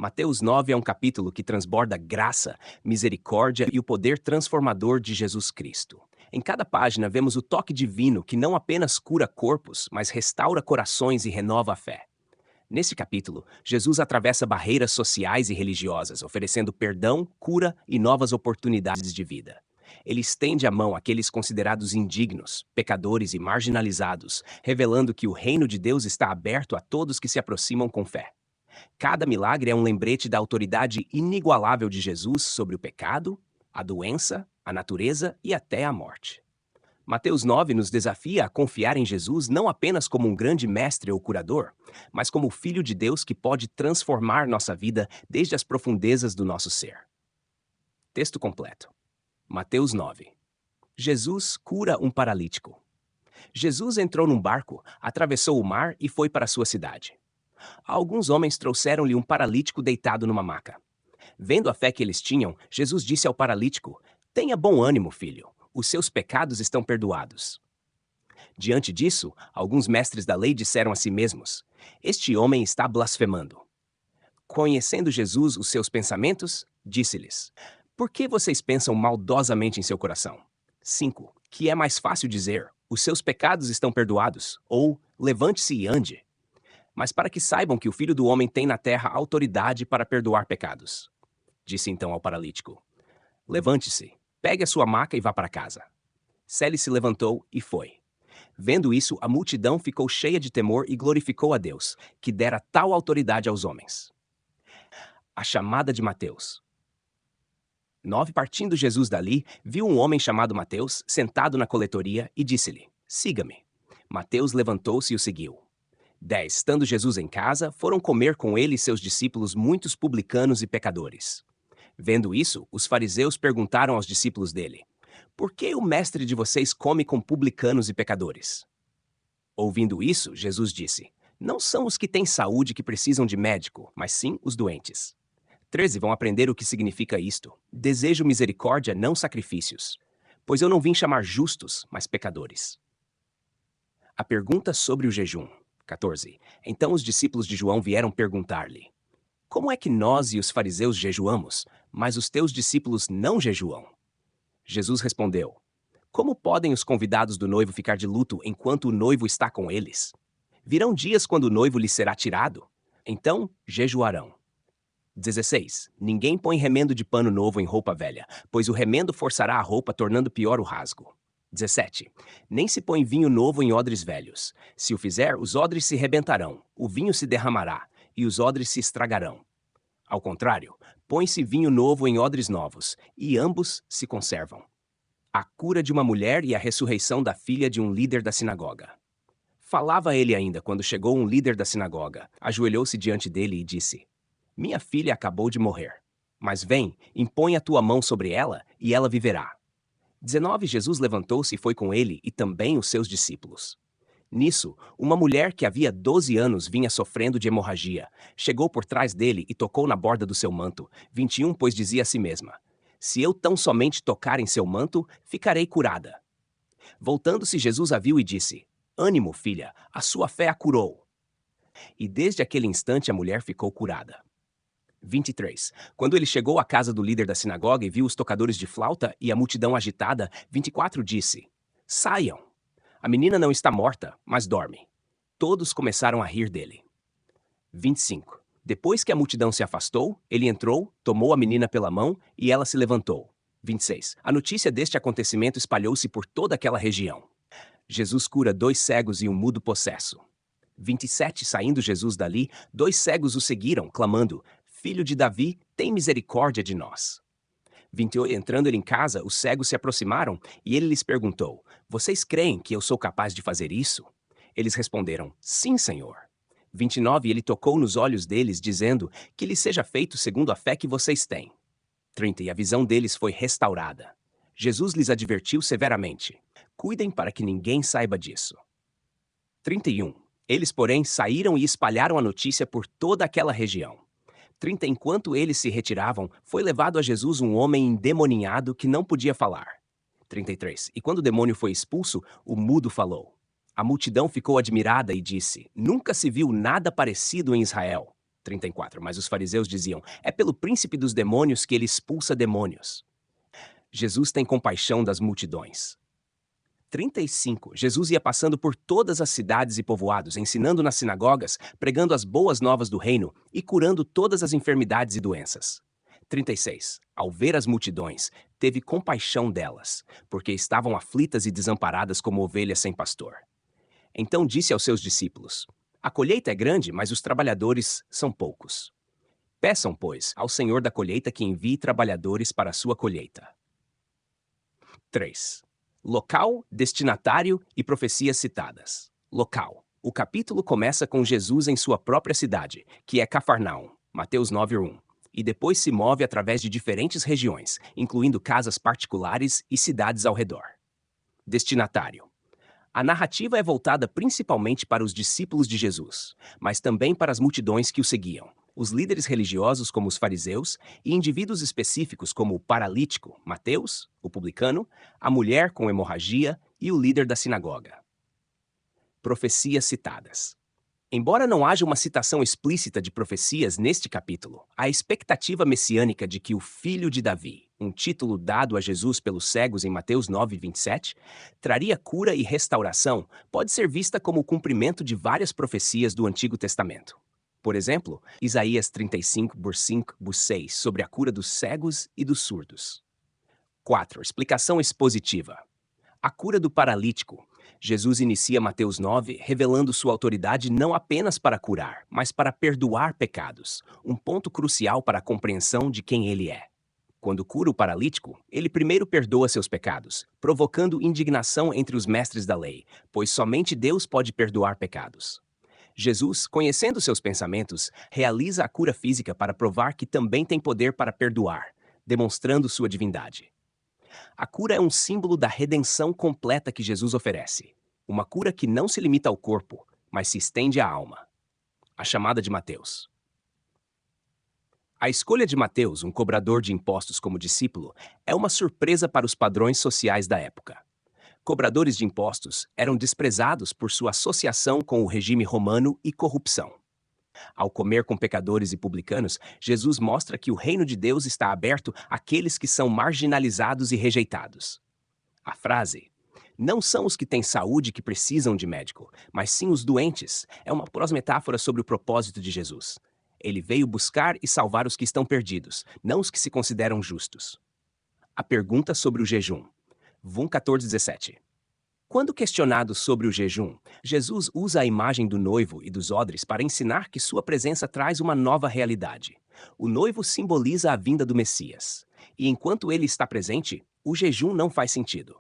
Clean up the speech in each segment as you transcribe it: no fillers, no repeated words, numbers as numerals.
Mateus 9 é um capítulo que transborda graça, misericórdia e o poder transformador de Jesus Cristo. Em cada página vemos o toque divino que não apenas cura corpos, mas restaura corações e renova a fé. Nesse capítulo, Jesus atravessa barreiras sociais e religiosas, oferecendo perdão, cura e novas oportunidades de vida. Ele estende a mão àqueles considerados indignos, pecadores e marginalizados, revelando que o reino de Deus está aberto a todos que se aproximam com fé. Cada milagre é um lembrete da autoridade inigualável de Jesus sobre o pecado, a doença, a natureza e até a morte. Mateus 9 nos desafia a confiar em Jesus não apenas como um grande mestre ou curador, mas como o Filho de Deus que pode transformar nossa vida desde as profundezas do nosso ser. Texto completo. Mateus 9. Jesus cura um paralítico. Jesus entrou num barco, atravessou o mar e foi para sua cidade. Alguns homens trouxeram-lhe um paralítico deitado numa maca. Vendo a fé que eles tinham, Jesus disse ao paralítico: "Tenha bom ânimo, filho, os seus pecados estão perdoados." Diante disso, alguns mestres da lei disseram a si mesmos: "Este homem está blasfemando." Conhecendo Jesus os seus pensamentos, disse-lhes: "Por que vocês pensam maldosamente em seu coração? 5. Que é mais fácil dizer: os seus pecados estão perdoados, ou levante-se e ande. Mas para que saibam que o Filho do Homem tem na terra autoridade para perdoar pecados." Disse então ao paralítico: "Levante-se, pegue a sua maca e vá para casa." Cele se levantou e foi. Vendo isso, a multidão ficou cheia de temor e glorificou a Deus, que dera tal autoridade aos homens. A chamada de Mateus. 9. Partindo Jesus dali, viu um homem chamado Mateus sentado na coletoria e disse-lhe: "Siga-me." Mateus levantou-se e o seguiu. 10. Estando Jesus em casa, foram comer com ele e seus discípulos muitos publicanos e pecadores. Vendo isso, os fariseus perguntaram aos discípulos dele: "Por que o mestre de vocês come com publicanos e pecadores?" Ouvindo isso, Jesus disse: "Não são os que têm saúde que precisam de médico, mas sim os doentes." 13. Vão aprender o que significa isto: "Desejo misericórdia, não sacrifícios, pois eu não vim chamar justos, mas pecadores." A pergunta sobre o jejum. 14. Então os discípulos de João vieram perguntar-lhe: "Como é que nós e os fariseus jejuamos, mas os teus discípulos não jejuam?" Jesus respondeu: "Como podem os convidados do noivo ficar de luto enquanto o noivo está com eles? Virão dias quando o noivo lhes será tirado. Então jejuarão." 16. Ninguém põe remendo de pano novo em roupa velha, pois o remendo forçará a roupa, tornando pior o rasgo. 17. Nem se põe vinho novo em odres velhos. Se o fizer, os odres se rebentarão, o vinho se derramará, e os odres se estragarão. Ao contrário, põe-se vinho novo em odres novos, e ambos se conservam. A cura de uma mulher e a ressurreição da filha de um líder da sinagoga. Falava ele ainda quando chegou um líder da sinagoga, ajoelhou-se diante dele e disse: "Minha filha acabou de morrer, mas vem, impõe a tua mão sobre ela e ela viverá." 19. Jesus levantou-se e foi com ele e também os seus discípulos. Nisso, uma mulher que havia 12 anos vinha sofrendo de hemorragia. Chegou por trás dele e tocou na borda do seu manto. 21. Pois dizia a si mesma: "Se eu tão somente tocar em seu manto, ficarei curada." Voltando-se, Jesus a viu e disse: "Ânimo, filha, a sua fé a curou." E desde aquele instante a mulher ficou curada. 23. Quando ele chegou à casa do líder da sinagoga e viu os tocadores de flauta e a multidão agitada, 24 disse: "Saiam! A menina não está morta, mas dorme." Todos começaram a rir dele. 25. Depois que a multidão se afastou, ele entrou, tomou a menina pela mão e ela se levantou. 26. A notícia deste acontecimento espalhou-se por toda aquela região. Jesus cura 2 cegos e um mudo possesso. 27. Saindo Jesus dali, 2 cegos o seguiram, clamando: "Filho de Davi, tem misericórdia de nós." 28. Entrando ele em casa, os cegos se aproximaram e ele lhes perguntou: "Vocês creem que eu sou capaz de fazer isso?" Eles responderam: "Sim, Senhor." 29. Ele tocou nos olhos deles, dizendo: "Que lhes seja feito segundo a fé que vocês têm." 30. E a visão deles foi restaurada. Jesus lhes advertiu severamente: "Cuidem para que ninguém saiba disso." 31. Eles, porém, saíram e espalharam a notícia por toda aquela região. 30. Enquanto eles se retiravam, foi levado a Jesus um homem endemoninhado que não podia falar. 33. E quando o demônio foi expulso, o mudo falou. A multidão ficou admirada e disse: "Nunca se viu nada parecido em Israel." 34. Mas os fariseus diziam: é pelo príncipe dos demônios que ele expulsa demônios. Jesus tem compaixão das multidões. 35. Jesus ia passando por todas as cidades e povoados, ensinando nas sinagogas, pregando as boas novas do reino e curando todas as enfermidades e doenças. 36. Ao ver as multidões, teve compaixão delas, porque estavam aflitas e desamparadas como ovelhas sem pastor. Então disse aos seus discípulos: a colheita é grande, mas os trabalhadores são poucos. Peçam, pois, ao Senhor da colheita que envie trabalhadores para a sua colheita. 3. Local, destinatário e profecias citadas. Local. O capítulo começa com Jesus em sua própria cidade, que é Cafarnaum, Mateus 9:1, e depois se move através de diferentes regiões, incluindo casas particulares e cidades ao redor. Destinatário. A narrativa é voltada principalmente para os discípulos de Jesus, mas também para as multidões que o seguiam, os líderes religiosos como os fariseus e indivíduos específicos como o paralítico, Mateus, o publicano, a mulher com hemorragia e o líder da sinagoga. Profecias citadas. Embora não haja uma citação explícita de profecias neste capítulo, a expectativa messiânica de que o filho de Davi, um título dado a Jesus pelos cegos em Mateus 9:27, traria cura e restauração, pode ser vista como o cumprimento de várias profecias do Antigo Testamento. Por exemplo, Isaías 35:5-6, sobre a cura dos cegos e dos surdos. 4. Explicação expositiva. A cura do paralítico. Jesus inicia Mateus 9 revelando sua autoridade não apenas para curar, mas para perdoar pecados, um ponto crucial para a compreensão de quem ele é. Quando cura o paralítico, ele primeiro perdoa seus pecados, provocando indignação entre os mestres da lei, pois somente Deus pode perdoar pecados. Jesus, conhecendo seus pensamentos, realiza a cura física para provar que também tem poder para perdoar, demonstrando sua divindade. A cura é um símbolo da redenção completa que Jesus oferece. Uma cura que não se limita ao corpo, mas se estende à alma. A chamada de Mateus. A escolha de Mateus, um cobrador de impostos como discípulo, é uma surpresa para os padrões sociais da época. Cobradores de impostos eram desprezados por sua associação com o regime romano e corrupção. Ao comer com pecadores e publicanos, Jesus mostra que o reino de Deus está aberto àqueles que são marginalizados e rejeitados. A frase, não são os que têm saúde que precisam de médico, mas sim os doentes, é uma prosmetáfora sobre o propósito de Jesus. Ele veio buscar e salvar os que estão perdidos, não os que se consideram justos. A pergunta sobre o jejum. Vum 14:17. Quando questionado sobre o jejum, Jesus usa a imagem do noivo e dos odres para ensinar que sua presença traz uma nova realidade. O noivo simboliza a vinda do Messias, e enquanto ele está presente, o jejum não faz sentido.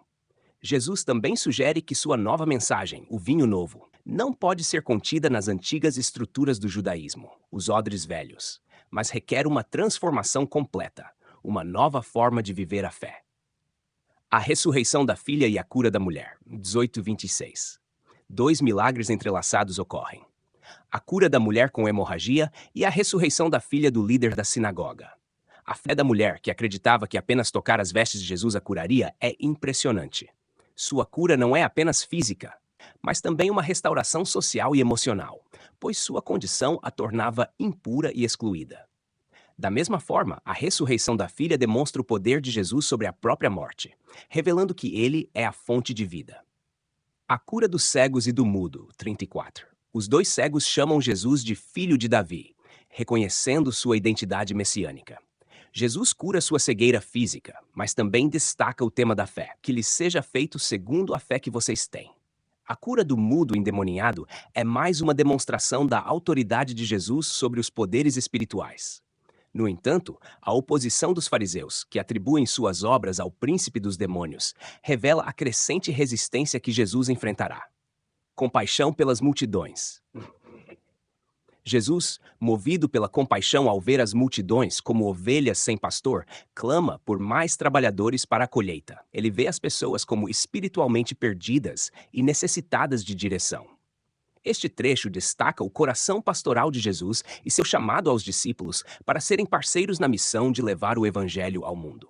Jesus também sugere que sua nova mensagem, o vinho novo, não pode ser contida nas antigas estruturas do judaísmo, os odres velhos, mas requer uma transformação completa, uma nova forma de viver a fé. A ressurreição da filha e a cura da mulher, 18:26. 2 milagres entrelaçados ocorrem. A cura da mulher com hemorragia e a ressurreição da filha do líder da sinagoga. A fé da mulher, que acreditava que apenas tocar as vestes de Jesus a curaria, é impressionante. Sua cura não é apenas física, mas também uma restauração social e emocional, pois sua condição a tornava impura e excluída. Da mesma forma, a ressurreição da filha demonstra o poder de Jesus sobre a própria morte, revelando que ele é a fonte de vida. A cura dos cegos e do mudo, 34. Os dois cegos chamam Jesus de filho de Davi, reconhecendo sua identidade messiânica. Jesus cura sua cegueira física, mas também destaca o tema da fé, que lhes seja feito segundo a fé que vocês têm. A cura do mudo endemoniado é mais uma demonstração da autoridade de Jesus sobre os poderes espirituais. No entanto, a oposição dos fariseus, que atribuem suas obras ao príncipe dos demônios, revela a crescente resistência que Jesus enfrentará. Compaixão pelas multidões. Jesus, movido pela compaixão ao ver as multidões como ovelhas sem pastor, clama por mais trabalhadores para a colheita. Ele vê as pessoas como espiritualmente perdidas e necessitadas de direção. Este trecho destaca o coração pastoral de Jesus e seu chamado aos discípulos para serem parceiros na missão de levar o Evangelho ao mundo.